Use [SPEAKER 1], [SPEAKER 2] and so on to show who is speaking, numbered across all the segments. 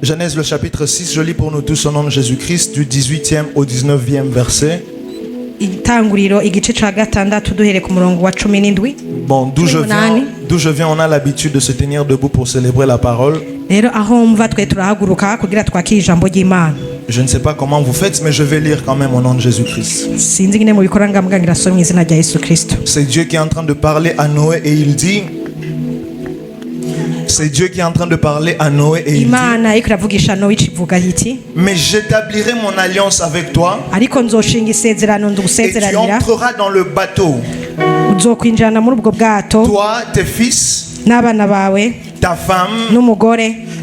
[SPEAKER 1] Genèse le chapitre 6, je lis pour nous tous au nom de Jésus-Christ du 18e au 19e verset. Bon, d'où je viens, on a l'habitude de se tenir debout pour célébrer la parole. Je ne sais pas comment vous faites, mais je vais lire quand même au nom de Jésus-Christ. C'est Dieu qui est en train de parler à Noé et il dit... C'est Dieu qui est en train de parler à Noé et il dit, mais j'établirai mon alliance avec toi et tu entreras dans le bateau, toi, tes fils, ta femme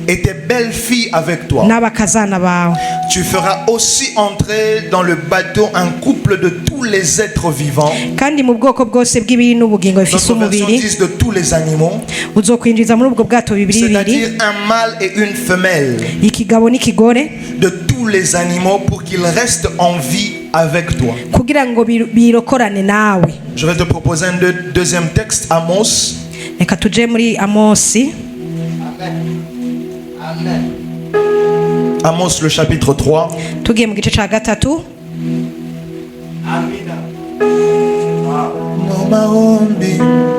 [SPEAKER 1] et tes belles filles avec toi. Tu feras aussi entrer dans le bateau un couple de tous les êtres vivants. Notre version dit de tous les animaux, c'est-à-dire un mâle et une femelle de tous les animaux pour qu'ils restent en vie avec toi. Je vais te proposer un deuxième texte, Amos. Amos le chapitre 3.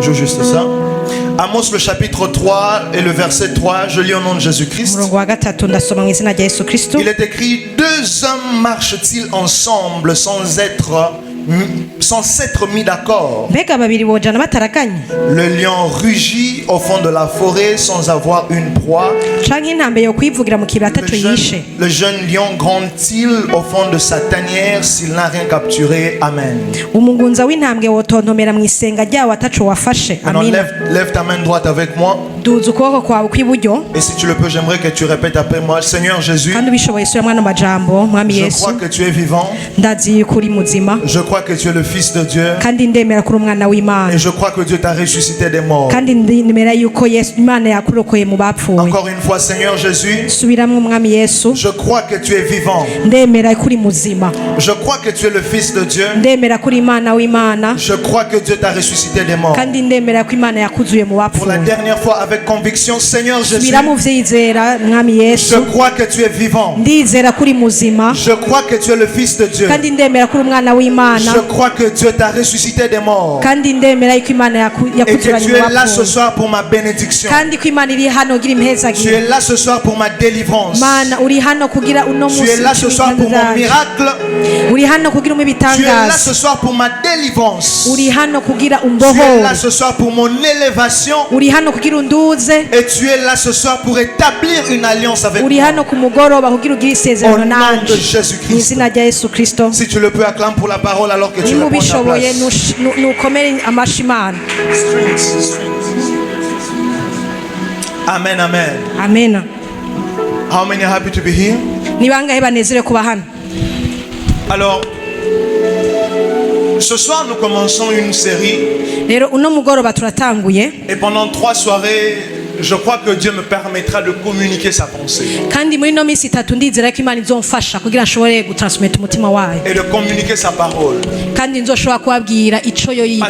[SPEAKER 1] Je juste ça. Amos le chapitre 3 et le verset 3, je lis au nom de Jésus-Christ. Il est écrit, 2 hommes marchent-ils ensemble sans s'être mis d'accord? Le lion rugit au fond de la forêt sans avoir une proie. Le jeune lion gronde-t-il au fond de sa tanière s'il n'a rien capturé? Amen. Maintenant, lève ta main droite avec moi. Et si tu le peux, j'aimerais que tu répètes après moi. Seigneur Jésus, je crois que tu es vivant. Je crois que tu es le Fils de Dieu. Et je crois que Dieu t'a ressuscité des morts. Encore une fois, Seigneur Jésus, je crois que tu es vivant. Je crois que tu es le Fils de Dieu. Je crois que Dieu t'a ressuscité des morts. Pour la dernière fois avec conviction, Seigneur Jésus, je crois que tu es vivant. Je crois que tu es le Fils de Dieu. Je crois que Dieu t'a ressuscité des morts. Et que tu es là ce soir pour ma bénédiction. Tu es là ce soir pour ma délivrance. Tu es là ce soir pour mon miracle. Tu es là ce soir pour ma délivrance. Tu es là ce soir pour mon élévation. Et tu es là ce soir pour établir une alliance avec moi. Au nom de Jésus-Christ. Si tu le peux, acclame pour la parole alors que tu réponds ta place. Amen, amen.
[SPEAKER 2] Amen.
[SPEAKER 1] How many are happy to be here? Alors, ce soir nous commençons une série. Et pendant 3 soirées, je crois que Dieu me permettra de communiquer sa pensée. Et de communiquer sa parole. Parce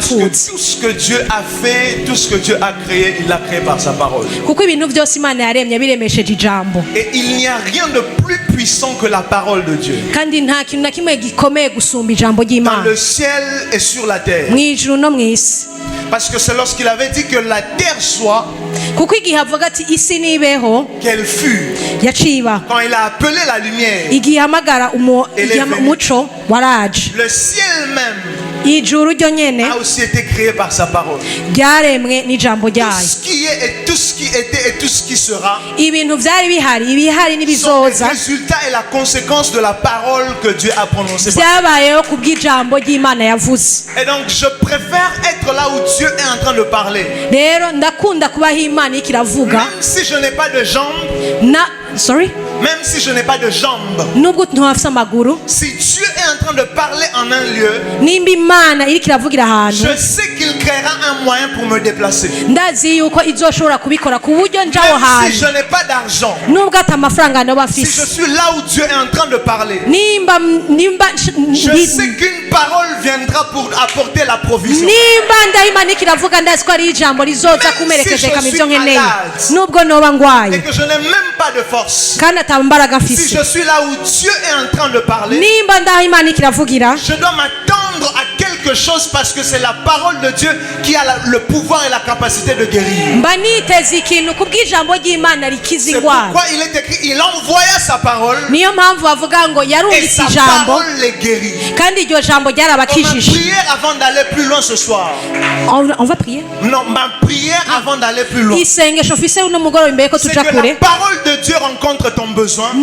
[SPEAKER 1] que tout ce que Dieu a fait, tout ce que Dieu a créé, il l'a créé par sa parole. Et il n'y a rien de plus puissant que la parole de Dieu. Dans le ciel et sur la terre. Parce que c'est lorsqu'il avait dit que la terre soit, qu'elle fut. Quand il a appelé la lumière, le ciel même a aussi été créé par sa parole. Tout ce qui est et tout ce qui était et tout ce qui sera sont les résultats et la conséquence de la parole que Dieu a prononcée. Et donc je préfère être là où Dieu est en train de parler. Même si je n'ai pas de jambes. Même si je n'ai pas de jambes. Si Dieu est en train train de parler en un lieu, je sais qu'il créera un moyen pour me déplacer. Même si je n'ai pas d'argent, si je suis là où Dieu est en train de parler, je sais qu'une parole viendra pour apporter la provision. Même si je suis malade et que je n'ai même pas de force, si je suis là où Dieu est en train de parler, je dois m'attendre à quelque chose parce que c'est la parole de Dieu qui a le pouvoir et la capacité de guérir. C'est pourquoi il est écrit, il envoya sa parole et sa parole les guérit. On va prier avant d'aller plus loin ce soir.
[SPEAKER 2] On va prier?
[SPEAKER 1] Non, ma prière avant d'aller plus loin, c'est que la parole de Dieu rencontre ton besoin et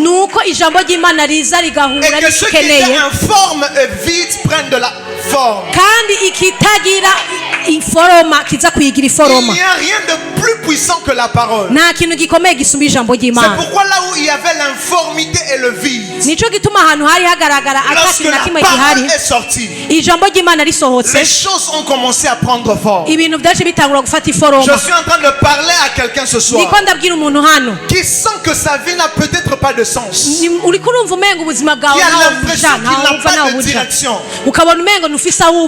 [SPEAKER 1] que ce qui est informe et vide prenne de la forme. Il n'y a rien de plus puissant que la parole. C'est pourquoi là où il y avait l'informité et le vide, lorsque la parole est sortie, les choses ont commencé à prendre forme. Je suis en train de parler à quelqu'un ce soir qui sent que sa vie n'a peut-être pas de sens, qui a l'impression qu'il n'a pas de direction. Il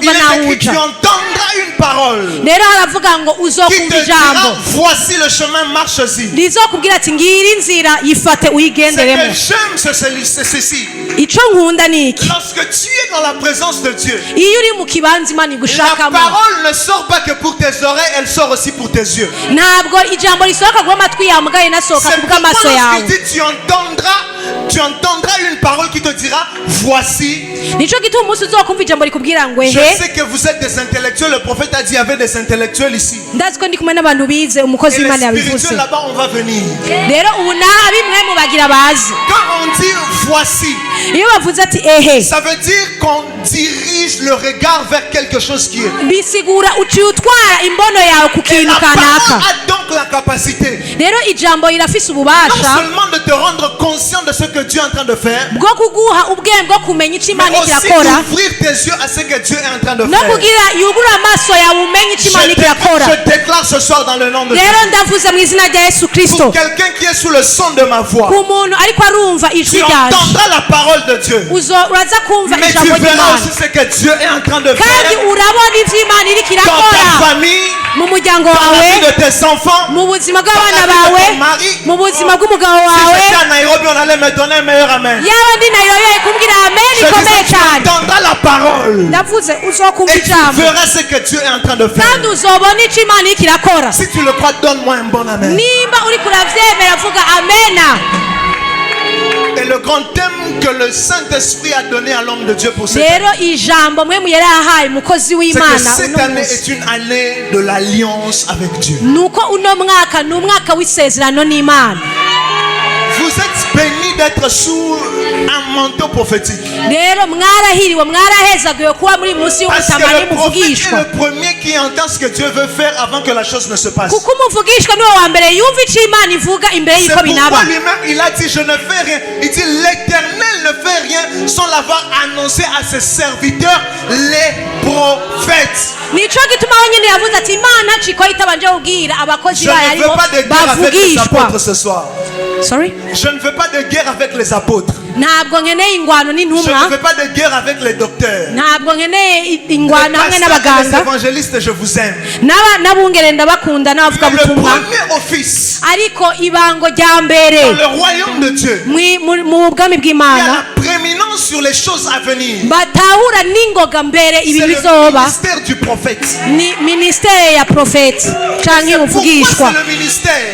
[SPEAKER 1] est écrit, tu entendras une parole qui te dira, voici le chemin, marche-y. Ce que j'aime, c'est ceci. Lorsque tu es dans la présence de Dieu, la parole ne sort pas que pour tes oreilles, elle sort aussi pour tes yeux. C'est pourquoi lorsqu'il dit tu entendras une parole qui te dira voici. Je sais que vous êtes des intellectuels. Le prophète a dit il y avait des intellectuels ici. Et les spirituels là-bas, on va venir. Quand on dit voici, ça veut dire qu'on dirige le regard vers quelque chose qui est. Et la parole a donc la capacité non seulement de te rendre conscient de ce que Dieu est en train de faire, mais aussi d'ouvrir tes yeux à ce que Dieu est en train de faire. Je déclare ce soir dans le nom de Jésus, pour quelqu'un qui est sous le son de ma voix, tu entendras la parole de Dieu, mais tu verras aussi ce que Dieu est en train de faire dans ta famille, dans la vie de tes enfants, dans la vie de ton mari. Si j'étais à Nairobi, on allait me donner un meilleur amen. Je disais, tu entendras la parole et tu verras ce que Dieu est en train de faire. Si tu le crois, donne-moi un bon amen. Et le grand thème que le Saint-Esprit a donné à l'homme de Dieu pour cette année, c'est que cette année est une année de l'alliance avec Dieu. Vous êtes bénis d'être sous un manteau prophétique. Parce que le prophète est le premier qui entend ce que Dieu veut faire avant que la chose ne se passe. C'est pourquoi lui-même il a dit je ne fais rien. Il dit l'Éternel ne fait rien sans l'avoir annoncé à ses serviteurs les prophètes. Je ne veux pas de guerre avec les apôtres ce soir.
[SPEAKER 2] Sorry?
[SPEAKER 1] Je ne veux pas de guerre avec les apôtres. Je ne veux pas de guerre avec les docteurs. Les pasteurs, les évangélistes, je vous aime. Mais le premier office dans le royaume de Dieu, il y a la prééminence sur les choses à venir. C'est le ministère du prophète. Pourquoi c'est le ministère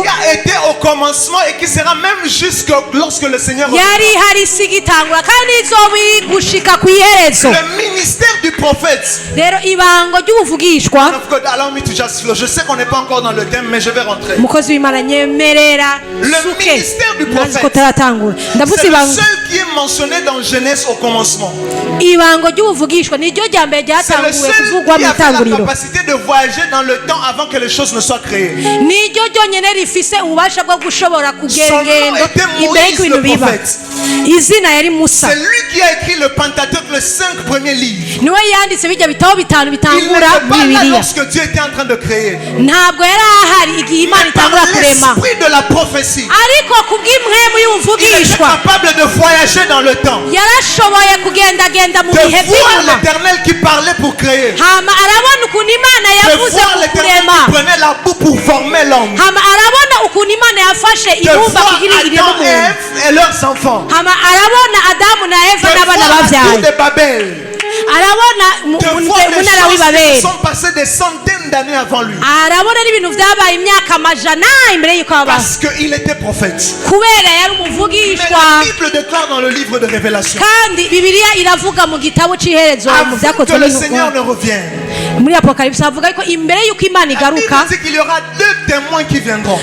[SPEAKER 1] qui a été au commencement et qui sera même jusque lorsque le Seigneur reviendra. Le ministère du prophète. Allow me to just flow. Je sais qu'on n'est pas encore dans le thème, mais je vais rentrer. Le ministère du prophète, c'est le seul qui qui est mentionné dans Genèse au commencement.
[SPEAKER 2] C'est le seul
[SPEAKER 1] qui a la capacité de voyager dans le temps avant que les choses ne soient créées. Son nom était Moïse le prophète. C'est lui qui a écrit le Pentateuque, les 5 premiers livres. Il n'était pas là lorsque Dieu était en train de créer. Mais par l'esprit de la prophétie, il était capable de voyager dans le temps, de voir l'Éternel qui parlait pour créer, de voir l'Éternel qui prenait la boue pour former l'homme, de voir Adam et Ève et leurs enfants, de voir la tour de Babel, de voir les choses qui sont passées des centaines d'années avant lui. Parce qu'il était prophète. Mais la Bible déclare dans le livre de Révélation, avant que le Seigneur ne revienne, il dit qu'il y aura 2 témoins qui viendront.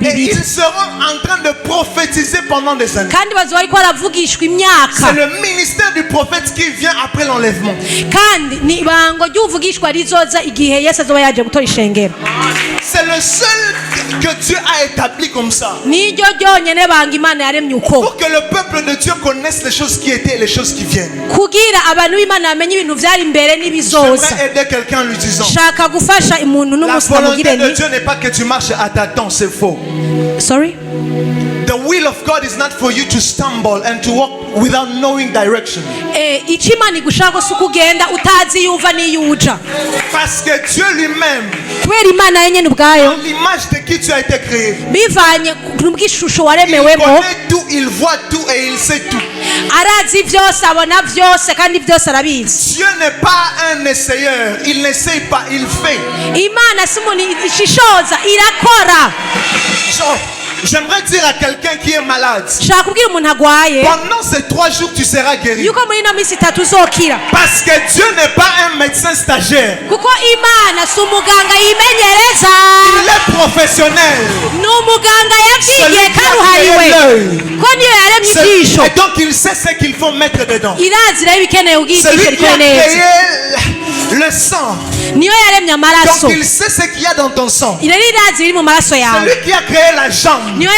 [SPEAKER 1] Et ils seront en train de prophétiser pendant des années. C'est le ministère du prophète qui vient après l'enlèvement. C'est le seul que Dieu a établi comme ça, pour que le peuple de Dieu connaisse les choses qui étaient et les choses qui viennent. J'aimerais aider quelqu'un en lui disant, la volonté de Dieu n'est pas que tu marches à tâtons, c'est faux.
[SPEAKER 2] Sorry?
[SPEAKER 1] The will of God is not for you to stumble and to walk without knowing direction. Parce que Dieu lui-même, dans l'image de qui tu as été créé, il connaît tout, il voit tout et il sait tout. Dieu n'est pas un essayeur, il n'essaye pas, il fait. J'aimerais dire à quelqu'un qui est malade, pendant ces 3 jours tu seras guéri. Parce que Dieu n'est pas un médecin stagiaire, il est professionnel. C'est lui qui a créé l'œil. Et donc il sait ce qu'il faut mettre dedans. C'est lui qui a créé le sang. Donc il sait ce qu'il y a dans ton sang. C'est lui qui a créé la jambe. Il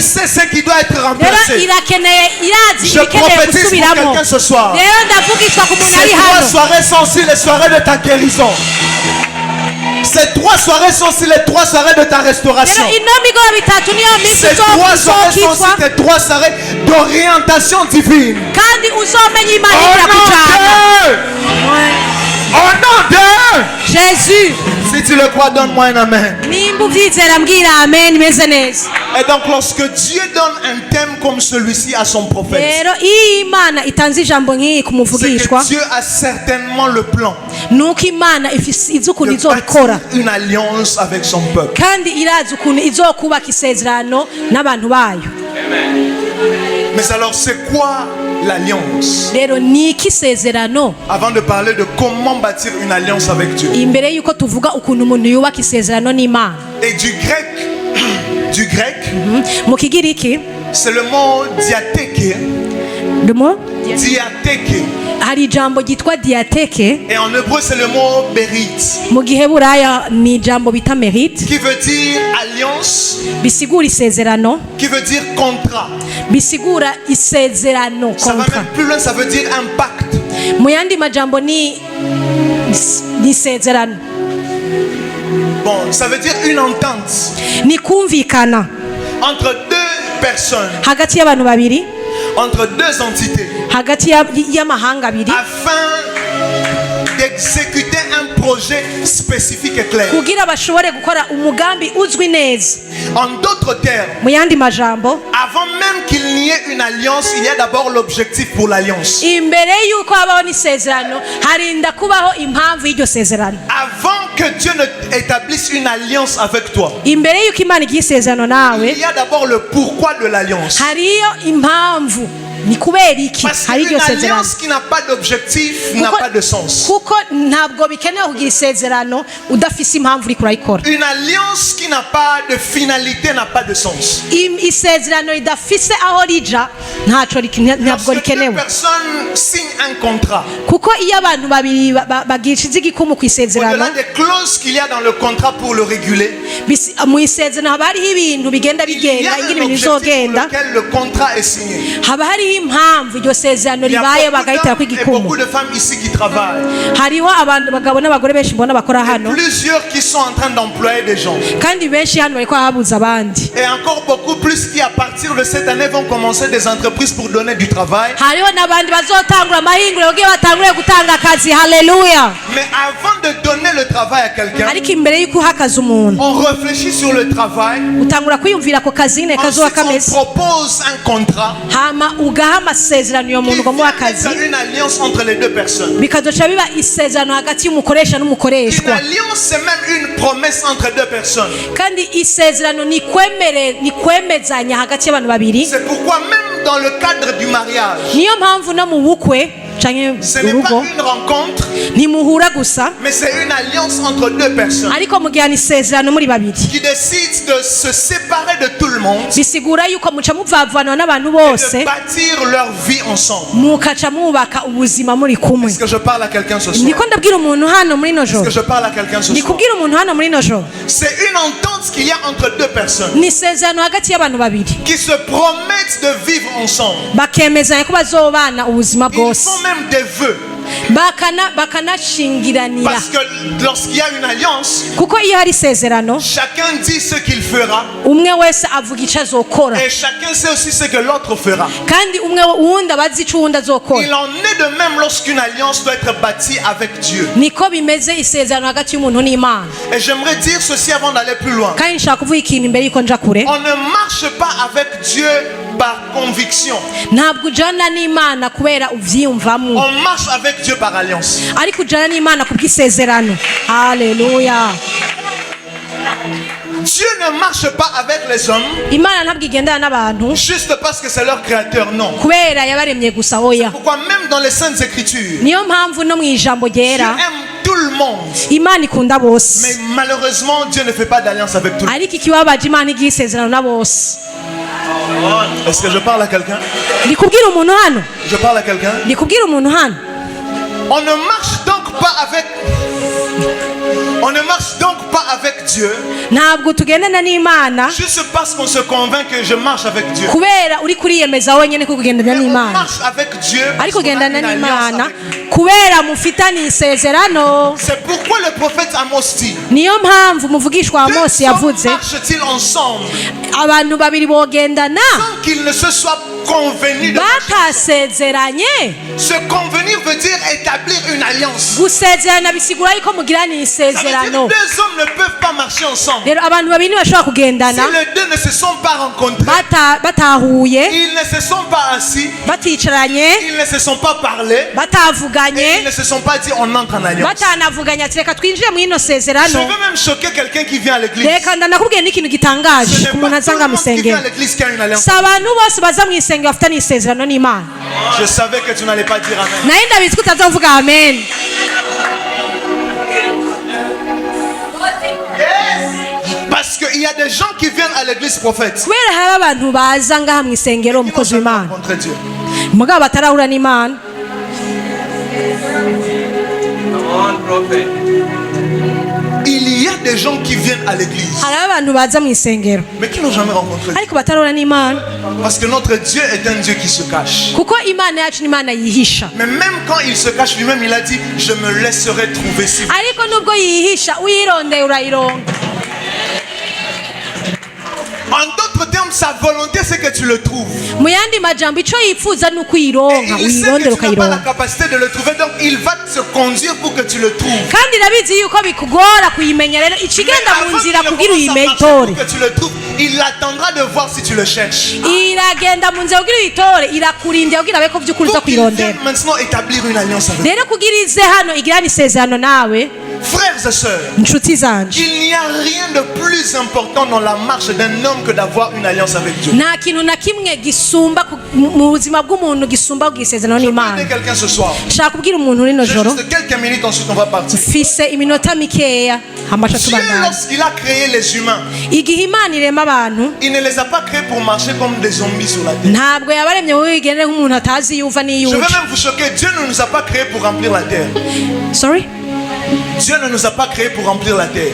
[SPEAKER 1] sait ce qui doit être remplacé. Je prophétise pour quelqu'un ce soir. Ces 3 soirées sont aussi les soirées de ta guérison. Ces 3 soirées sont aussi les 3 soirées de ta restauration. Ces 3 soirées sont aussi tes 3 soirées d'orientation divine. Au nom de Jésus. Si tu le crois, donne-moi un amen. Et donc lorsque Dieu donne un thème comme celui-ci à son prophète, c'est que Dieu a certainement le plan de bâtir une alliance avec son peuple. Mais alors c'est quoi l'alliance? Avant de parler de comment bâtir une alliance avec Dieu. Et du grec, c'est le mot diatheke.
[SPEAKER 2] Le mot
[SPEAKER 1] diatheke. Et en hébreu c'est le mot berit, qui veut dire alliance, qui veut dire contrat. Ça va même plus loin, ça veut dire un pacte. Bon, ça veut dire une entente entre 2 personnes, entre 2 entités, afin d'exécuter un projet spécifique et clair. En d'autres termes, avant même qu'il n'y ait une alliance, il y a d'abord l'objectif pour l'alliance. Avant que Dieu ne établisse une alliance avec toi, il y a d'abord le pourquoi de l'alliance. Parce qu'une alliance qui n'a pas d'objectif n'a pas de sens.
[SPEAKER 2] Une
[SPEAKER 1] alliance qui n'a pas de finalité n'a pas de sens. Lorsque deux personnes signent un contrat, au-delà des clauses qu'il y a dans le contrat pour le réguler, il y a un objectif pour lequel le contrat est signé. Il y a beaucoup de femmes ici qui travaillent. Et plusieurs qui sont en train d'employer des gens. Et encore beaucoup plus qui à partir de cette année vont commencer des entreprises pour donner du travail. Mais avant de donner le travail à quelqu'un, on réfléchit sur le travail. Ensuite on propose un contrat. Une alliance entre les deux personnes. Une alliance, c'est même une promesse entre deux personnes. C'est pourquoi même dans le cadre du mariage, ce n'est pas une rencontre, mais c'est une alliance entre deux personnes qui décident de se séparer de tout le monde et de bâtir leur vie ensemble. Est-ce que je parle à quelqu'un ce soir? Est-ce que je parle à quelqu'un ce soir? C'est une entente qu'il y a entre deux personnes qui se promettent de vivre ensemble. Ils font même des vœux. Parce que lorsqu'il y a une alliance, chacun dit ce qu'il fera et chacun sait aussi ce que l'autre fera. Il en est de même lorsqu'une alliance doit être bâtie avec Dieu. Et j'aimerais dire ceci avant d'aller plus loin. On ne marche pas avec Dieu par conviction. On marche avec Dieu par alliance.
[SPEAKER 2] Alléluia.
[SPEAKER 1] Dieu ne marche pas avec les hommes juste parce que c'est leur créateur, non. Pourquoi même dans les Saintes Écritures, Dieu aime tout le monde. Mais malheureusement, Dieu ne fait pas d'alliance avec tout le monde. Est-ce que je parle à quelqu'un? Je parle à quelqu'un? On ne marche donc pas avec Dieu juste parce qu'on se convainc que je marche avec Dieu. On marche avec Dieu parce qu'on a une alliance avec Dieu. C'est pourquoi le prophète Amos dit: deux hommes marchent-ils ensemble sans qu'ils ne se soient convenus de marcher. Se convenir veut dire établir une alliance. Ça veut dire deux hommes ne peuvent pas marcher ensemble si les deux ne se sont pas rencontrés, ils ne se sont pas assis, ils ne se sont pas parlé, et ils ne se sont pas dit on entre en alliance. Je veux même choquer quelqu'un qui vient à l'église. Ce n'est pas tout le monde qui vient à l'église qui a une alliance. Je savais que tu n'allais pas dire amen. Parce qu'il y a des gens qui viennent à l'église prophète contre Dieu. Il y a des gens qui viennent à l'église mais qui n'ont jamais rencontré Dieu. Parce que notre Dieu est un Dieu qui se cache. Mais même quand il se cache lui-même, il a dit: je me laisserai trouver si vous. En d'autres termes, sa volonté c'est que tu le trouves. Et il sait que tu n'as pas la capacité de le trouver, donc il va te conduire pour que tu le trouves. Mais avant qu'il ne commence à marcher pour que tu le trouves, il attendra de voir si tu le cherches. Pour qu'il vienne maintenant établir une alliance avec toi. Frères et sœurs, il n'y a rien de plus important dans la marche d'un homme que d'avoir une alliance avec Dieu. Je veux aider quelqu'un ce soir. Juste quelques minutes, ensuite on va partir. Dieu, lorsqu'il a créé les humains, il ne les a pas créés pour marcher comme des zombies sur la terre. Je vais même vous choquer, Dieu ne nous a pas créés pour remplir la terre.
[SPEAKER 2] Sorry?
[SPEAKER 1] Dieu ne nous a pas créés pour remplir la terre.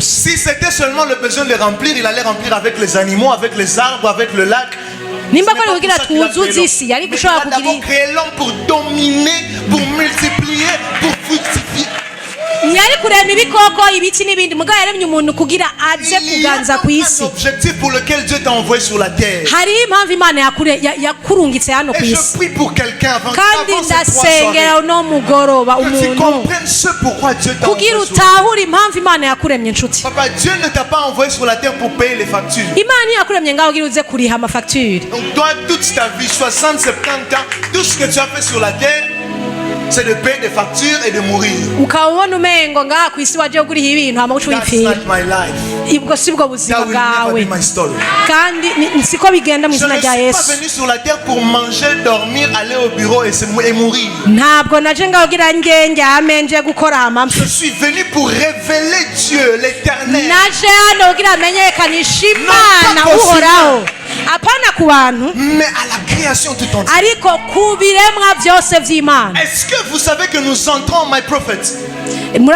[SPEAKER 1] Si c'était seulement le besoin de remplir, il allait remplir avec les animaux, avec les arbres, avec le lac. Mais il a d'abord créé l'homme pour dominer, pour multiplier, pour fructifier. Il y a un objectif pour lequel Dieu t'a envoyé sur la terre. Et je prie pour quelqu'un avant cette soirée, que tu comprennes ce pourquoi Dieu t'a envoyé sur la terre. Papa, Dieu ne t'a pas envoyé sur la terre pour payer les factures. Donc toi, toute ta vie, 60, 70 ans, tout ce que tu as fait sur la terre, c'est de payer des factures et de mourir. That's not my life. That will never be my story. Je ne suis pas venu sur la terre pour manger, dormir, aller au bureau et mourir. Je suis venu pour révéler Dieu, l'éternel. Mais à la création tout entière. Est-ce que vous savez que nous entrons, my prophet? Nous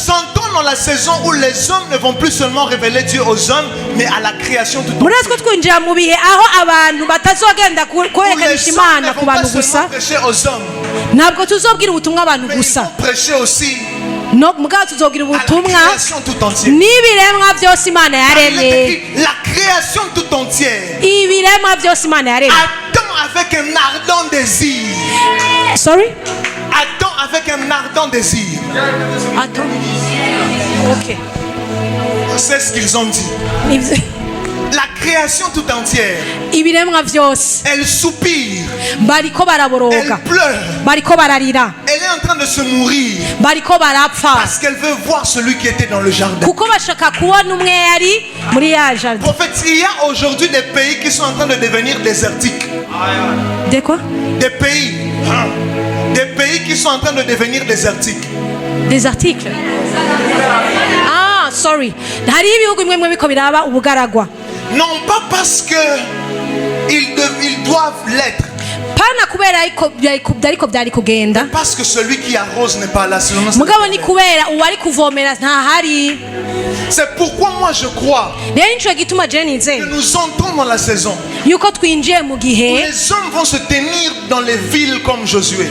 [SPEAKER 1] entrons dans la saison où les hommes ne vont plus seulement révéler Dieu aux hommes, mais à la création tout entière. Où les hommes ne vont pas seulement prêcher aux hommes, mais ils vont prêcher aussi à la création tout entière. La création tout entière attend avec un ardent désir.
[SPEAKER 2] Sorry?
[SPEAKER 1] Attends avec un ardent désir.
[SPEAKER 2] Attends. Ok.
[SPEAKER 1] C'est ce qu'ils ont dit. La création tout entière, elle soupire, elle pleure, elle est en train de se mourir parce qu'elle veut voir celui qui était dans le jardin. Prophète, il y a aujourd'hui des pays qui sont en train de devenir désertiques.
[SPEAKER 2] Des quoi?
[SPEAKER 1] Des pays. Des pays qui sont en train de devenir désertiques.
[SPEAKER 2] Des articles. Ah, sorry.
[SPEAKER 1] Non pas parce que ils doivent l'être, parce que celui qui arrose n'est pas là. C'est pourquoi moi je crois que nous entrons dans la saison où les hommes vont se tenir dans les villes comme Josué.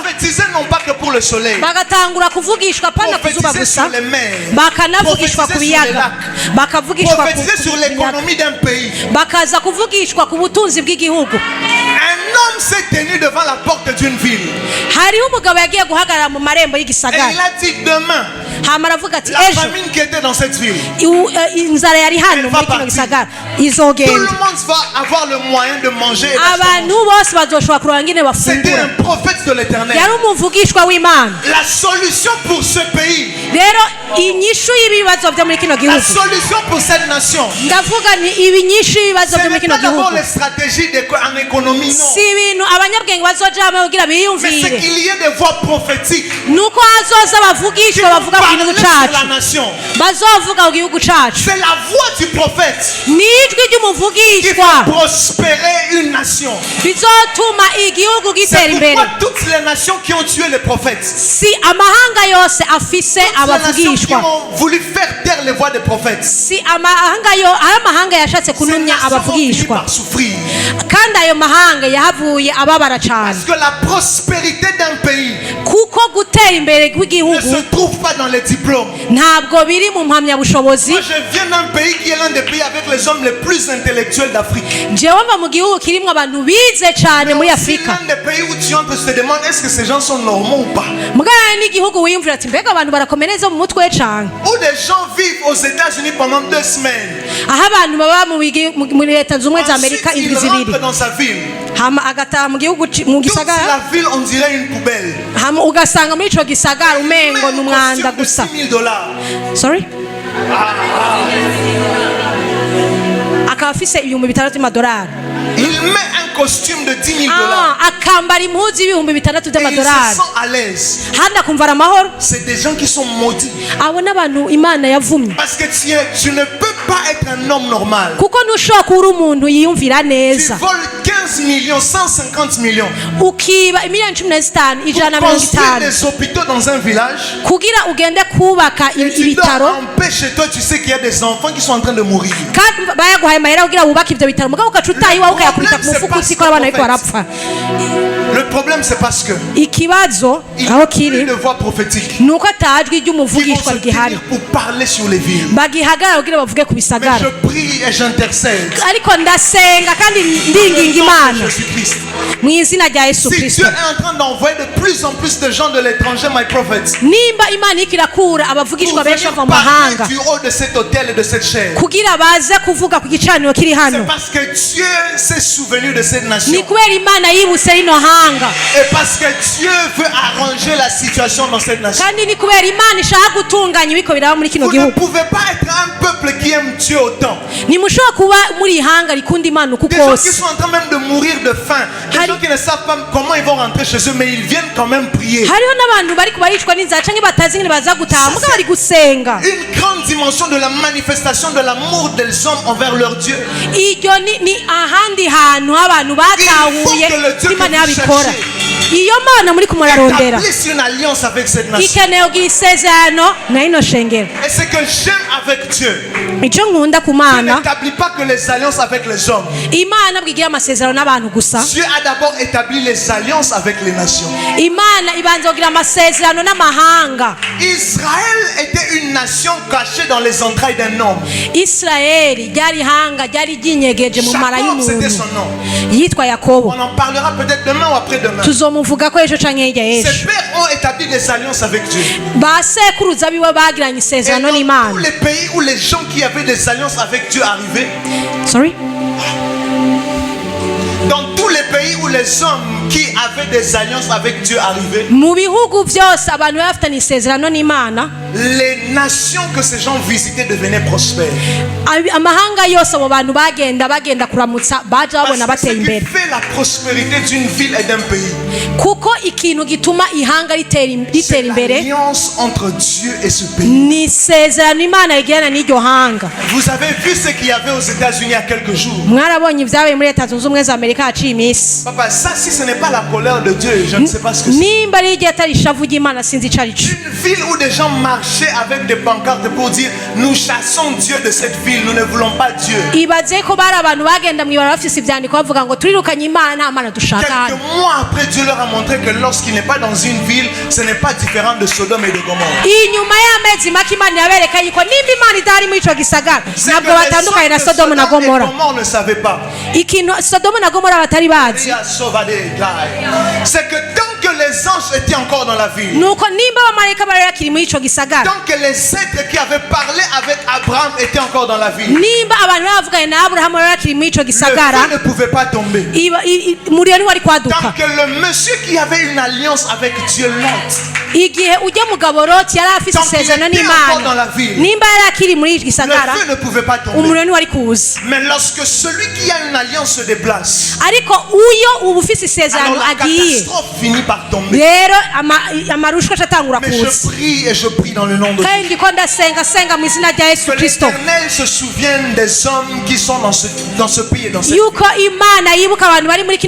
[SPEAKER 1] Prophétiser non pas que pour le soleil, prophétiser sur les mers, prophétiser sur les lacs, prophétiser sur l'économie d'un pays. Un homme s'est tenu devant la porte d'une ville et il a dit demain, la famine qui était dans cette ville, elle va partir. Tout le monde va avoir le moyen de manger. C'était un prophète de l'Éternel. La solution pour ce pays, la solution pour cette nation, ce n'est pas d'abord les stratégies en économie, non. Mais c'est qu'il y ait des voix prophétiques qui vont parler sur la nation. C'est la voix du prophète qui fait prospérer une nation. C'est pourquoi toutes les nations qui ont tué les prophètes, toutes les nations qui ont voulu faire taire les voix des prophètes, ces nations ont fini par souffrir. Parce que la prospérité d'un pays
[SPEAKER 2] gutera imbere kw'igihugu
[SPEAKER 1] ne se trouve pas dans les diplômes.
[SPEAKER 2] ntabwo biri mu mpamyabushobozi.
[SPEAKER 1] Moi je viens d'un pays qui est l'un des pays avec les hommes les plus intellectuels d'Afrique.
[SPEAKER 2] jewe mva mu gihugu kirimo abantu bize cyane muri Afrika.
[SPEAKER 1] C'est l'un des pays où tu entres et te demandes est-ce que ces gens sont normaux ou pas.
[SPEAKER 2] mugana n'igihugu wiyumvira ati mbega abantu barakomereza mu mutwe cyane.
[SPEAKER 1] Où des gens vivent aux États-Unis pendant 2 semaines.
[SPEAKER 2] aho abantu baba mu leta z'umwe za Amerika indwi zibiri.
[SPEAKER 1] Dans sa ville.
[SPEAKER 2] hama agataha mu gihugu mu gisagara.
[SPEAKER 1] La ville on dirait une poubelle.
[SPEAKER 2] hama ugasanga muri ico gisagara umengo n'umwanda gusa.
[SPEAKER 1] $6,000.
[SPEAKER 2] Sorry? akaba afise ibihumbi 6,000 by'amadolari.
[SPEAKER 1] Il met un costume de $10,000.
[SPEAKER 2] akambara impuzu y'ibihumbi 6,000 by'amadolari.
[SPEAKER 1] Il se sent à l'aise.
[SPEAKER 2] handi akumva ari amahoro.
[SPEAKER 1] C'est des gens qui sont maudits.
[SPEAKER 2] abo n'abantu Imana yavumye.
[SPEAKER 1] Parce que tu ne peux pas être un homme normal.
[SPEAKER 2] kuko ntushobora kuba uri umuntu yiyumvira
[SPEAKER 1] Tu
[SPEAKER 2] neza.
[SPEAKER 1] voles 15 millions, 150 millions.
[SPEAKER 2] ukiba miliyoni 15
[SPEAKER 1] Pour
[SPEAKER 2] ijana na
[SPEAKER 1] construire
[SPEAKER 2] 50
[SPEAKER 1] des hôpitaux dans un village.
[SPEAKER 2] kugira ugende kubaka
[SPEAKER 1] Et tu
[SPEAKER 2] ibitaro.
[SPEAKER 1] dors en paix chez toi, tu sais qu'il y a des enfants qui sont en train de mourir.
[SPEAKER 2] kandi bayaguhaye amahera kugira wubake ibyo bitaro mugabo ugaca utaha iwawe ukayakubita ku mufuka uzi ko abana bariko barapfa.
[SPEAKER 1] Le problème c'est parce que
[SPEAKER 2] ikibazo
[SPEAKER 1] il
[SPEAKER 2] aho
[SPEAKER 1] n'y a
[SPEAKER 2] kiri
[SPEAKER 1] plus de voix prophétique
[SPEAKER 2] nuko atajwi
[SPEAKER 1] qui vont
[SPEAKER 2] ry'umuvugishwa
[SPEAKER 1] se
[SPEAKER 2] rigihari
[SPEAKER 1] tenir pour parler sur les villes.
[SPEAKER 2] bagihagarara kugira bavuge ku
[SPEAKER 1] Mais
[SPEAKER 2] bisagara.
[SPEAKER 1] je prie et j'intercède.
[SPEAKER 2] ariko ndasenga kandi ndinginga imana
[SPEAKER 1] Jésus-Christ.
[SPEAKER 2] mu izina rya Yesu
[SPEAKER 1] Si
[SPEAKER 2] Kristo.
[SPEAKER 1] Dieu est en train d'envoyer de plus en plus de gens de l'étranger, my prophets,
[SPEAKER 2] nimba imana iriko irakura abavugishwa
[SPEAKER 1] pour
[SPEAKER 2] benshi
[SPEAKER 1] venir
[SPEAKER 2] bava mu
[SPEAKER 1] parler
[SPEAKER 2] mahanga
[SPEAKER 1] du haut de cet hôtel et de cette chaise,
[SPEAKER 2] kugira baze kuvuga ku gicaniro kiri
[SPEAKER 1] c'est
[SPEAKER 2] hano,
[SPEAKER 1] parce que Dieu s'est souvenu de cette nation.
[SPEAKER 2] ni kubera imana yibutse rino hanga,
[SPEAKER 1] Et parce que Dieu veut arranger la situation dans cette nation.
[SPEAKER 2] kandi ni kubera imana ishaka gutunganya ibiko biraba muri kino
[SPEAKER 1] Vous ne
[SPEAKER 2] gihugu.
[SPEAKER 1] pouvez pas être un peuple qui aime Dieu autant.
[SPEAKER 2] Ntimushobora kuba muri ihanga rikunda imana uku
[SPEAKER 1] Des gens qui
[SPEAKER 2] kose.
[SPEAKER 1] sont en train même de mourir de faim. Des gens qui ne savent pas comment ils vont rentrer chez eux, mais ils viennent quand même prier.
[SPEAKER 2] hariho n'abantu bari kubarishwa n'inzara canke batazi ngene baza gutaha muga bari gusenga.
[SPEAKER 1] Une grande dimension de la manifestation de l'amour des hommes envers leur Dieu.
[SPEAKER 2] Iryo ni ahandi hantu abantu batahuye imana yabikora. iyo mana muri kumurarondera
[SPEAKER 1] Établisse une alliance avec cette nation.
[SPEAKER 2] ikeneye kugira isezerano na ino shengero.
[SPEAKER 1] Et ce que j'aime avec Dieu,
[SPEAKER 2] icyo nkunda ku
[SPEAKER 1] Dieu
[SPEAKER 2] mana,
[SPEAKER 1] n'établit pas que les alliances avec les hommes.
[SPEAKER 2] imana bwigira amasezerano n'abantu gusa.
[SPEAKER 1] Dieu a d'abord établi les alliances avec les nations.
[SPEAKER 2] imana ibanza kugira amasezerano n'amahanga.
[SPEAKER 1] Israël était une nation cachée dans les entrailles d'un homme.
[SPEAKER 2] Israeli ryari ihanga ryari ryinyegeje mu mara
[SPEAKER 1] Jacob, c'était
[SPEAKER 2] y'umuntu
[SPEAKER 1] son nom.
[SPEAKER 2] yitwa Yakobo.
[SPEAKER 1] On en parlera peut-être demain ou après-demain.
[SPEAKER 2] tuzomuvuga ko ejo canke hirya y'ejo.
[SPEAKER 1] Ses pères ont établi des alliances avec Dieu.
[SPEAKER 2] basekuruza biwe bagiranye
[SPEAKER 1] Et
[SPEAKER 2] isezerano
[SPEAKER 1] dans tous
[SPEAKER 2] n'imana.
[SPEAKER 1] les pays où les gens qui avaient des alliances avec Dieu arrivaient,
[SPEAKER 2] Sorry?
[SPEAKER 1] dans tous les pays où les hommes qui avaient des alliances avec Dieu arrivaient,
[SPEAKER 2] mu bihugu byose abantu bari bafitanye isezerano n'imana,
[SPEAKER 1] les nations que ces gens visitaient devenaient prospères.
[SPEAKER 2] amahanga yose abo bantu bagenda kuramutsa baja babona
[SPEAKER 1] Parce que
[SPEAKER 2] bateye
[SPEAKER 1] ce qui
[SPEAKER 2] imbere.
[SPEAKER 1] fait la prospérité d'une ville et d'un pays,
[SPEAKER 2] kuko ikintu gituma ihanga
[SPEAKER 1] c'est
[SPEAKER 2] ritera imbere
[SPEAKER 1] l'alliance entre Dieu et ce pays.
[SPEAKER 2] ni isezerano imana igirana n'iryo hanga.
[SPEAKER 1] Vous avez vu ce qu'il y avait aux États-Unis il y a quelques jours.
[SPEAKER 2] Mwarabonye ibyabaye muri leta zunze ubumwe za Amerika haciye iminsi.
[SPEAKER 1] Papa, ça si ce n'est pas la colère de Dieu, je ne sais pas ce que c'est.
[SPEAKER 2] nimba ari igihe atari ishavu ry'imana sinzi ico ari cyo.
[SPEAKER 1] Une ville où des gens marchaient avec des pancartes pour dire nous chassons Dieu de cette ville, nous ne voulons pas Dieu.
[SPEAKER 2] ibaze ko bari abantu bagenda mwibara bafise ivyandiko bavuga ngo turirukanye imana nta mana dushaka hano.
[SPEAKER 1] Quelques mois après, Dieu leur a montré que lorsqu'il n'est pas dans une ville, ce n'est pas différent de Sodome et de Gomorrhe.
[SPEAKER 2] inyuma y'amezi make imana yabereka yuko nimba imana idahari muri ico gisagara
[SPEAKER 1] C'est que
[SPEAKER 2] ntabwo
[SPEAKER 1] les
[SPEAKER 2] batandukanye na
[SPEAKER 1] hommes de
[SPEAKER 2] sodomu na
[SPEAKER 1] Sodome et
[SPEAKER 2] gomora.
[SPEAKER 1] Gomorre ne savaient pas.
[SPEAKER 2] ikintu sodomu na gomora batari bazi
[SPEAKER 1] C'est que tant que les anges étaient encore dans la ville,
[SPEAKER 2] nuko nimba abamarayika bari bakiri muri ico gisagara,
[SPEAKER 1] tant que les êtres qui avaient parlé avec Abraham étaient encore dans la ville,
[SPEAKER 2] nimba abantu bavuganye na aburahamu bari bakiri muri ico
[SPEAKER 1] le
[SPEAKER 2] gisagara,
[SPEAKER 1] feu ne pouvait pas tomber.
[SPEAKER 2] umuriro ntiwari
[SPEAKER 1] Tant
[SPEAKER 2] kwaduka.
[SPEAKER 1] que le monsieur qui avait une alliance avec Dieu, Lot,
[SPEAKER 2] igihe ujya mugabo Loti yari afise
[SPEAKER 1] tant qu'il
[SPEAKER 2] isezerano
[SPEAKER 1] était encore dans
[SPEAKER 2] n'imana,
[SPEAKER 1] la ville,
[SPEAKER 2] nimba yari akiri muri ico
[SPEAKER 1] le
[SPEAKER 2] gisagara,
[SPEAKER 1] feu ne pouvait pas tomber.
[SPEAKER 2] umuriro ntiwari kuza.
[SPEAKER 1] Mais lorsque celui qui a une alliance se déplace,
[SPEAKER 2] ariko uyo uba ufise
[SPEAKER 1] alors
[SPEAKER 2] isezerano
[SPEAKER 1] la
[SPEAKER 2] agiye,
[SPEAKER 1] catastrophe finit par tomber.
[SPEAKER 2] rero amarushwa acatangura
[SPEAKER 1] Mais
[SPEAKER 2] kuza.
[SPEAKER 1] je prie et je prie dans le nom de Dieu.
[SPEAKER 2] kandi ndiko ndasenga mu izina rya Yesu
[SPEAKER 1] Que
[SPEAKER 2] Kristo
[SPEAKER 1] l'Éternel se souvienne des hommes qui sont dans ce pays et dans cette
[SPEAKER 2] yuko imana yibuka abantu bari muri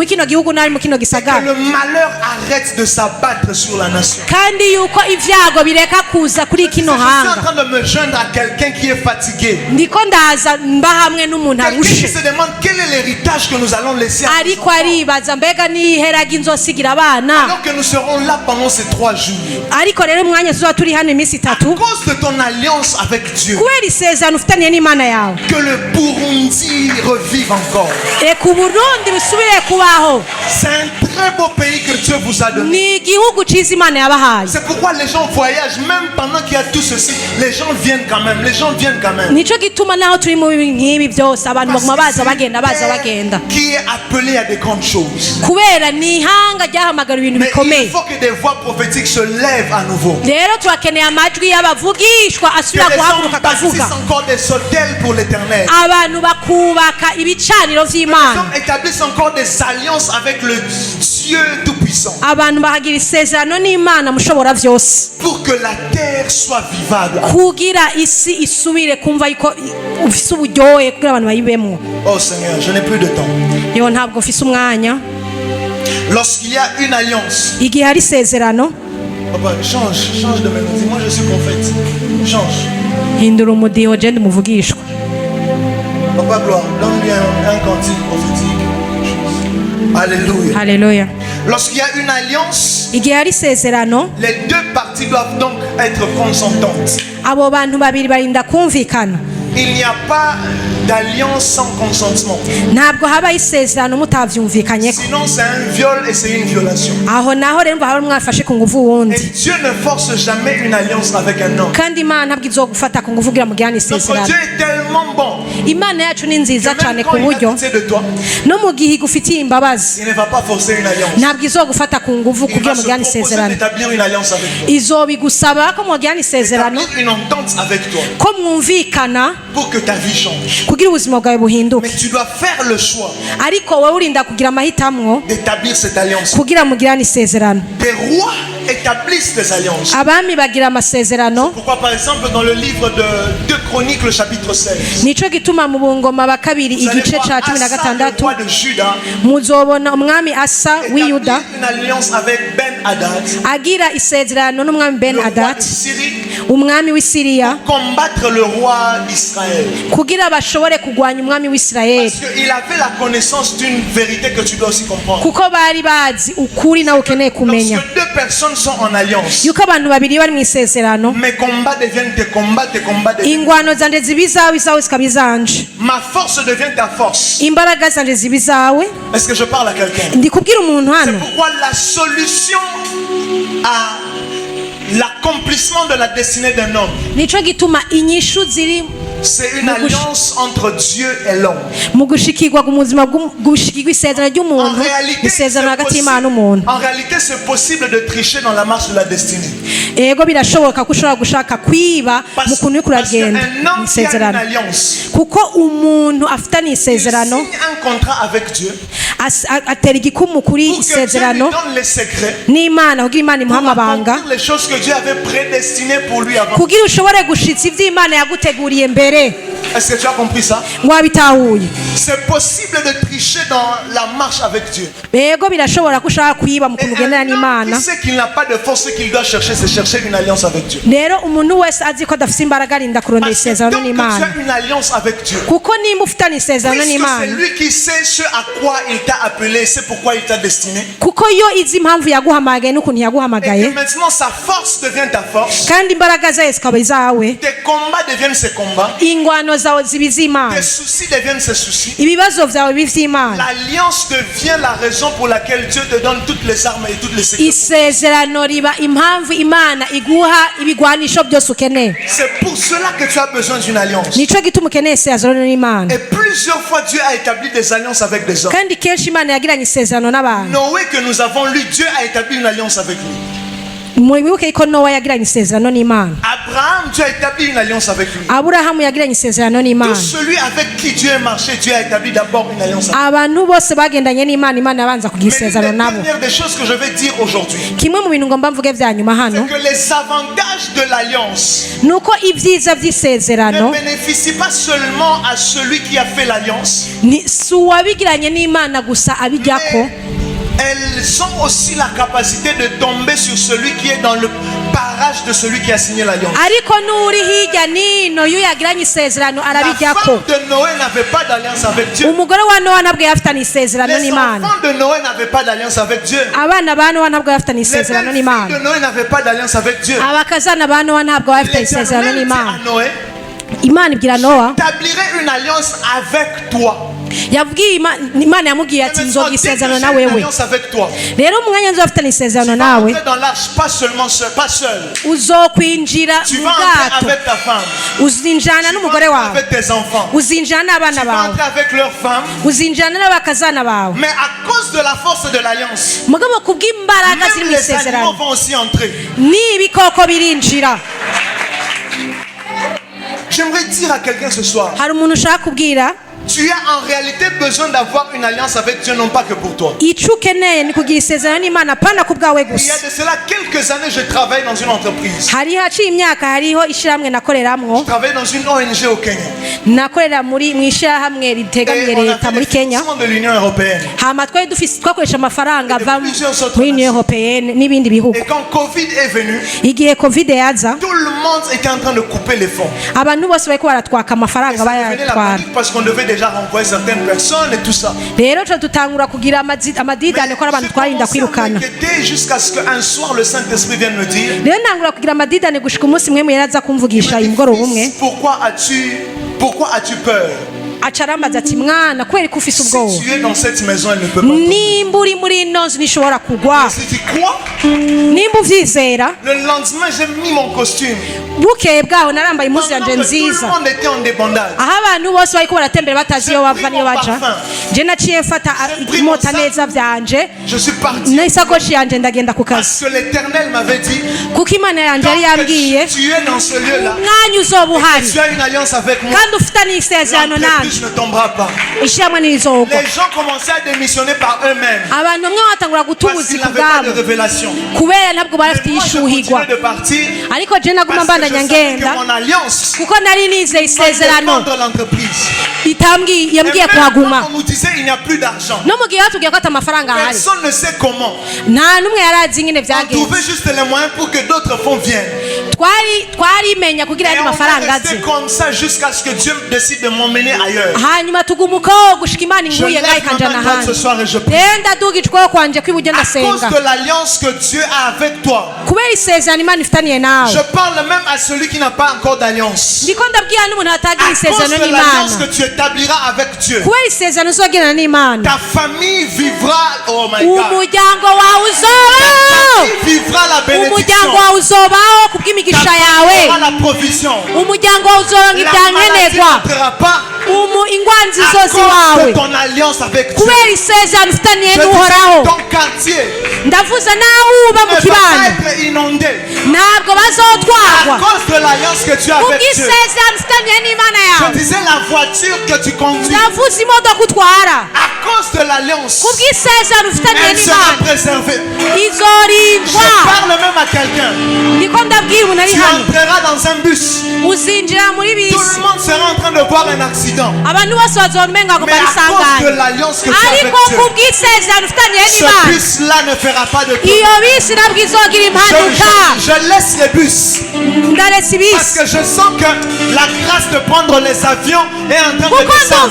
[SPEAKER 2] kino gihugu n'ari mu kino
[SPEAKER 1] que
[SPEAKER 2] gisagara,
[SPEAKER 1] le malheur arrête de s'abattre sur la nation.
[SPEAKER 2] kandi yuko ivyago bireka kuza kuri kino
[SPEAKER 1] Je suis en
[SPEAKER 2] hanga.
[SPEAKER 1] train de me joindre à quelqu'un qui est fatigué.
[SPEAKER 2] ndiko ndaza mba hamwe n'umuntu
[SPEAKER 1] Quelqu'un qui
[SPEAKER 2] arushe
[SPEAKER 1] se demande quel est l'héritage que nous allons laisser à nos
[SPEAKER 2] ariko
[SPEAKER 1] enfants.
[SPEAKER 2] aribaza nkibaza mbega niheraga inzosigira abana.
[SPEAKER 1] Alors que nous serons là pendant ces 3 jours.
[SPEAKER 2] Ariko rero umwanya tuzoba turi hano iminsi 3.
[SPEAKER 1] À cause de ton alliance avec Dieu.
[SPEAKER 2] Kubera isezerano ufitanye n'Imana yawe.
[SPEAKER 1] Que le Burundi revive encore.
[SPEAKER 2] Ku Burundi busubire kubaho.
[SPEAKER 1] C'est un très beau pays que Dieu vous a donné.
[SPEAKER 2] Ni igihugu ciza Imana yabahaye.
[SPEAKER 1] C'est pourquoi les gens voyagent même pendant qu'il y a tout ceci. Les gens viennent quand même. Les gens viennent quand même.
[SPEAKER 2] Nico gituma naho turi mu nkibi byose abantu baguma baza bagenda.
[SPEAKER 1] Qui est appelé à des grandes choses.
[SPEAKER 2] Kubera ni hanga ryahamagara ibintu bikomeye.
[SPEAKER 1] Il faut que des voix prophétiques se lèvent à nouveau.
[SPEAKER 2] Rero twakeneye amajwi y'abavugishwa asubira guhaguruka akavuga.
[SPEAKER 1] Encore des hôtels pour l'Éternel.
[SPEAKER 2] Abantu bakubaka ibicaniro vy'Imana.
[SPEAKER 1] Les gens établissent encore des alliances avec le Dieu tout-puissant.
[SPEAKER 2] Abantu bahagira isezerano n'Imana mushobora vyose.
[SPEAKER 1] Pour que la terre soit vivable.
[SPEAKER 2] Kugira isi isubire kumva yuko ufise uburyohe kugira abantu bayibemwo.
[SPEAKER 1] Oh Seigneur, je n'ai plus de temps.
[SPEAKER 2] Yo ntabwo ufise umwanya.
[SPEAKER 1] Lorsqu'il y a une alliance.
[SPEAKER 2] Igihe hari isezerano.
[SPEAKER 1] Papa, change de mélodie. Moi je suis prophète. Change.
[SPEAKER 2] Hindura umudiho je ndi muvugishwa.
[SPEAKER 1] Papa gloire, donne-lui un cantique prophétique. Alléluia.
[SPEAKER 2] Alléluia.
[SPEAKER 1] Lorsqu'il y a une alliance,
[SPEAKER 2] igihe hari isezerano,
[SPEAKER 1] les 2 parties doivent donc être consentantes.
[SPEAKER 2] Abo bantu babiri barinda kumvikana.
[SPEAKER 1] Il n'y a pas d'alliance sans consentement.
[SPEAKER 2] Ntabwo haba isezerano mutavyumvikanyeko.
[SPEAKER 1] Sinon c'est un viol et c'est une violation.
[SPEAKER 2] Aho naho rero bahora mwafashe ku nguvu wundi.
[SPEAKER 1] Et Dieu ne force jamais une alliance avec un homme.
[SPEAKER 2] Kandi Imana ntabwo izogufata ku nguvu kugira mugirane isezerano.
[SPEAKER 1] Notre Dieu est tellement bon.
[SPEAKER 2] Imana yacu ni nziza cyane ku buryo no mu gihe igufitiye imbabazi.
[SPEAKER 1] Il ne va pas forcer une alliance.
[SPEAKER 2] Ntabwo izogufata ku nguvu kugira mugirane isezerano. Izobigusaba ko mugirane isezerano.
[SPEAKER 1] Une entente avec toi.
[SPEAKER 2] Ko mwumvikana.
[SPEAKER 1] Pour que ta vie change.
[SPEAKER 2] Kugira ubuzima bwawe buhinduke.
[SPEAKER 1] Mais tu dois faire le choix.
[SPEAKER 2] Ariko wowe urinda kugira amahitamo.
[SPEAKER 1] D'établir cette alliance.
[SPEAKER 2] Kugira mugirane isezerano.
[SPEAKER 1] Des rois établissent des alliances.
[SPEAKER 2] Abami bagira amasezerano.
[SPEAKER 1] Pourquoi par exemple dans le livre de 2 Chroniques le chapitre 16.
[SPEAKER 2] Nico gituma mu bungoma ba kabiri igice ca 16. Muzobona umwami Asa w'Iyuda.
[SPEAKER 1] Une alliance avec Ben Hadad.
[SPEAKER 2] Agira isezerano n'umwami Ben Hadad. Umwami w'Isiriya.
[SPEAKER 1] Combattre le roi d'Israël.
[SPEAKER 2] Kugira bashobore kugwanya umwami w'Israël.
[SPEAKER 1] Parce qu'il avait la connaissance d'une vérité que tu dois aussi comprendre.
[SPEAKER 2] Kuko bari bazi ukuri na ukeneye kumenya.
[SPEAKER 1] Lorsque 2 personnes sont en alliance.
[SPEAKER 2] Yuko abantu babiri bari mu isezerano.
[SPEAKER 1] Mes combats deviennent tes combats, tes combats deviennent.
[SPEAKER 2] Ingwano zanje zibizawe zikabizanje.
[SPEAKER 1] Ma force devient ta force.
[SPEAKER 2] Imbaraga zanje zibizawe.
[SPEAKER 1] Est-ce que je parle à quelqu'un?
[SPEAKER 2] Ndi kubwira umuntu hano.
[SPEAKER 1] C'est pourquoi la solution à l'accomplissement de la destinée d'un homme.
[SPEAKER 2] Nico gituma inyishu ziri.
[SPEAKER 1] C'est une alliance entre Dieu et l'homme.
[SPEAKER 2] Mu gushikirwa kumuzima gushikirwa isezerano ry'umuntu. Isezerano hagati y'Imana n'umuntu.
[SPEAKER 1] En réalité, c'est possible de tricher dans la marche de la destinée.
[SPEAKER 2] Ego birashoboka ko ushobora gushaka kwiba mu kuntu uri kuragenda isezerano. Kuko umuntu afitanye isezerano.
[SPEAKER 1] Un contrat avec Dieu.
[SPEAKER 2] Atera igikumu kuri isezerano. N'Imana kugira Imana imuha amabanga. Kugira ushobore gushitsa ivyo Imana yaguteguriye mbere.
[SPEAKER 1] Est-ce que tu as compris ça? C'est possible de tricher dans la marche avec Dieu.
[SPEAKER 2] Et un
[SPEAKER 1] qui sait qu'il n'a pas de force, ce qu'il doit chercher, c'est chercher une alliance avec Dieu.
[SPEAKER 2] Parce que tant que tu
[SPEAKER 1] as une alliance avec Dieu, puisque c'est lui qui sait ce à quoi il t'a appelé, c'est pourquoi il t'a destiné. Et maintenant sa force devient ta force. Tes combats deviennent ses combats. Tes soucis deviennent ses soucis. L'alliance devient la raison pour laquelle Dieu te donne toutes les armes et toutes les sécurités. C'est pour cela que tu as besoin d'une alliance. Et plusieurs fois Dieu a établi des alliances avec des hommes. Noé que nous avons lu, Dieu a établi une alliance avec lui. Abraham, Dieu a établi une alliance avec lui. Tout celui avec qui Dieu a marché, Dieu a établi d'abord une alliance avec lui. Mais la dernière des choses que je vais dire aujourd'hui, c'est que les avantages de l'alliance ne bénéficient pas seulement à celui qui a fait l'alliance, elles ont aussi la capacité de tomber sur celui qui est dans le barrage de celui qui a signé l'alliance.
[SPEAKER 2] Les
[SPEAKER 1] La femme de Noé n'avait pas d'alliance avec Dieu. Les enfants de Noé n'avaient pas d'alliance avec Dieu. Les belles-filles de Noé n'avaient pas d'alliance avec Dieu. L'Éternel dit à Noé, j'établirai une alliance avec toi. Avec toi. Dans l'arche, pas seulement seul, pas seul. Tu vas entrer avec ta femme. Tu vas entrer avec tes enfants. Tu vas entrer avec leurs femmes. Mais à cause de la force de l'alliance, même les animaux vont aussi entrer. J'aimerais dire à quelqu'un ce soir, tu as en réalité besoin d'avoir une alliance avec Dieu, non pas que pour toi. Il y a de cela quelques années, je travaille dans une entreprise. Je travaille dans une ONG au Kenya. Et on a fait des financements de l'Union européenne. Et quand Covid est venu, tout le monde était en train de couper les fonds. Et ça devenait la panique parce qu'on devait déjà renvoyer certaines personnes et tout ça. Jusqu'à ce qu'un soir le Saint-Esprit vienne me dire, pourquoi as-tu peur? Si tu es dans cette maison, elle ne peut pas tomber. Je dis quoi? Le lendemain, j'ai mis mon costume. Tout le monde était en débandage. Je suis parti parce que l'Éternel m'avait dit, tant que tu es dans ce lieu-là et que tu as une alliance avec moi, l'entreprise ne tombera pas. Les gens commençaient à démissionner par eux-mêmes parce qu'ils n'avaient pas de révélation. Mais moi, je continuais de partir parce que je savais que mon alliance va défendre l'entreprise. Et même quand on nous disait il n'y a plus d'argent, personne ne sait comment. On trouvait juste les moyens pour que d'autres fonds viennent. Et on va rester comme ça jusqu'à ce que Dieu décide de m'emmener ailleurs. Je lève ce soir et je prie. À cause de l'alliance que Dieu a avec toi, je parle même à celui qui n'a pas encore d'alliance. À cause de l'alliance que tu établiras avec Dieu, ta famille vivra, oh my God, ta famille vivra la bénédiction, ta famille aura la provision, la maladie n'entrera pas à cause de ton alliance avec Dieu. Je dis ton quartier ne va pas être inondé à cause de l'alliance que tu as avec Dieu. Je disais la voiture que tu conduis, à cause de l'alliance, elle sera préservée. Je parle même à quelqu'un. Tu entreras dans un bus. Tout le monde sera en train de voir un accident. Mais à cause de l'alliance que tu as avec Dieu, ce bus-là ne fera pas de problème. Je laisse les bus parce que je sens que la grâce de prendre les avions est en train de descendre.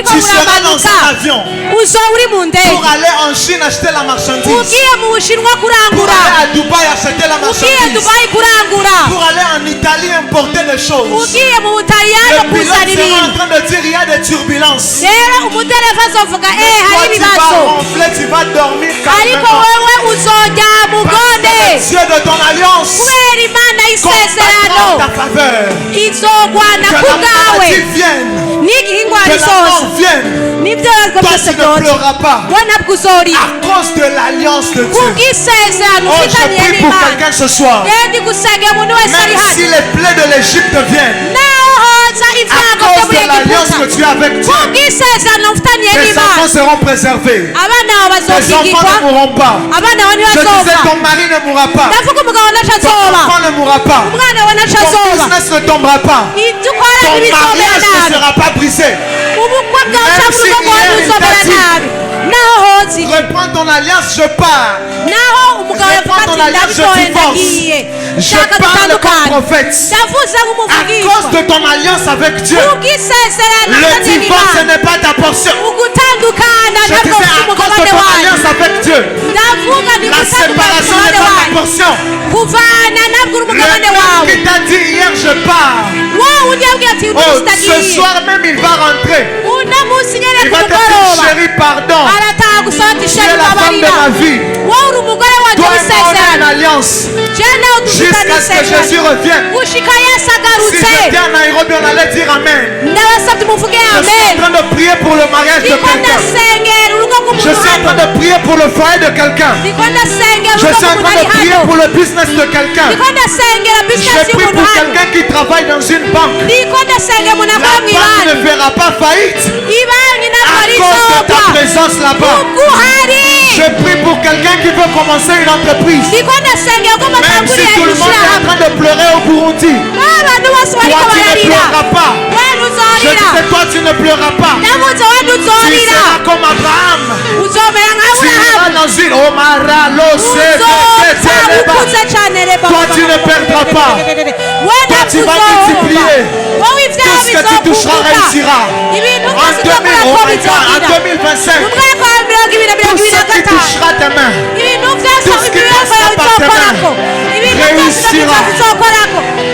[SPEAKER 1] Tu seras dans un avion pour aller en Chine acheter la marchandise, pour aller à Dubaï acheter la marchandise, pour aller en Italie importer les choses. Le pilote sera en train de dire il y a des turbulences. Toi tu vas ronfler, tu vas dormir calmement. Parce que Dieu de ton alliance combattra en ta faveur. Que la maladie vienne, que la mort vienne, toi tu ne pleuras pas à cause de l'alliance de Dieu. Oh, je prie pour quelqu'un ce soir, même si les plaies de l'Égypte viennent, à cause de l'alliance que tu as avec Dieu, tes enfants seront préservés, tes enfants ne mourront pas. Je disais ton mari ne mourra pas, ton enfant ne mourra pas, ton business ne tombera pas, ton mariage ne sera pas brisé. Même s'il y a une reprends ton alliance, je pars. Reprends ton ton alliance, je divorce. Je parle comme prophète. À cause de ton alliance avec Dieu, le divorce n'est pas ta portion. Je disais à cause de ton alliance avec Dieu, la séparation n'est pas ta portion. Le même qui t'a dit hier je pars. Oh, ce soir même il va rentrer. Il va te dire chérie pardon. Tu es la femme de ma vie. Toi et moi on a une alliance. Jusqu'à ce que Jésus revienne. Si j'étais à Nairobi on allait dire amen. Je suis en train de prier pour le mariage de quelqu'un. Je suis en train de prier pour le foyer de quelqu'un. Je suis en train de prier pour le business de quelqu'un. Je prie pour quelqu'un qui travaille dans une banque. La banque ne verra pas faillite à cause de ta présence là-bas. Je prie pour quelqu'un qui veut commencer une entreprise. Même si tout le monde est en train de pleurer au Burundi, toi tu ne pleureras pas. Je disais toi tu ne pleureras pas. Tu seras comme Abraham. Tu iras dans une toi tu ne perdras pas. Toi tu vas multiplier. Tout ce que tu toucheras réussira. En 2025, tout ce qui touchera tes mains, tout ce qui passera par tes mains réussira.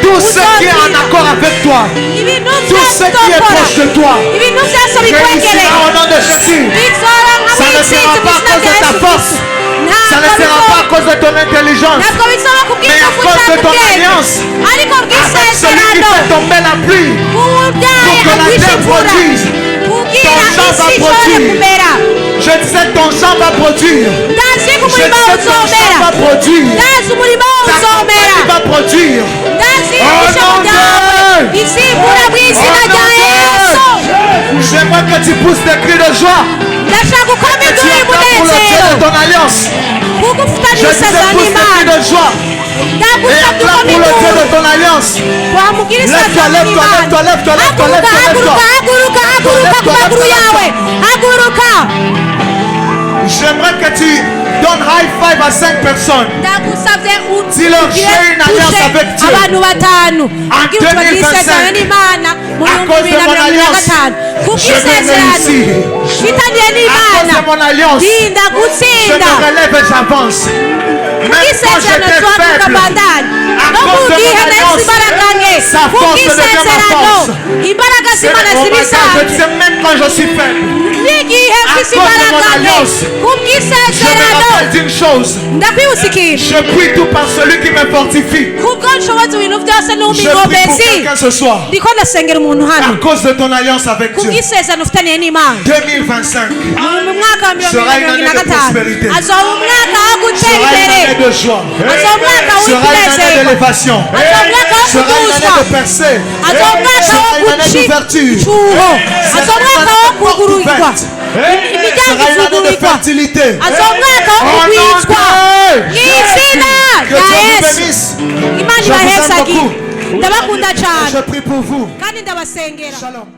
[SPEAKER 1] Tout ce qui est en accord avec toi, tout ce qui est proche de toi réussira au nom de Jésus. Ça ne sera pas à cause de ta force. Ça ne sera pas à cause de ton intelligence, mais à cause de ton alliance avec celui qui fait tomber la pluie pour que la terre produise. Ton champ va produire. Je disais ton champ va produire. Je disais ton champ va produire. Ta campagne va produire. J'aimerais que tu pousses des cris de joie. Et que tu acclames pour le Dieu de ton alliance. Je disais pousse des cris de joie. Et acclame pour le Dieu de ton alliance. Lève-toi, lève-toi, lève-toi, lève-toi, lève-toi, lève-toi. J'aimerais que tu donnes high five à 5 personnes. Dis-leur j'ai une alliance avec Dieu. En 2025, à cause de mon alliance, je vais réussir. À cause de mon alliance, je me relève et j'avance. Même quand j'étais faible, à cause de mon alliance, sa force devient ma force. Je disais même quand je suis faible, à cause de mon alliance, je me rappelle d'une chose. Je prie tout par celui qui me fortifie. Je prie pour quelqu'un ce soir. À cause de ton alliance avec Dieu, 2025 sera une année de prospérité. Sera une année de joie. Sera une année d'élévation. Sera une année de percée. Sera une année d'ouverture. Sera une année de fertilité. Oh non, que Dieu vous bénisse. Je vous aime beaucoup. Je prie pour vous. Shalom.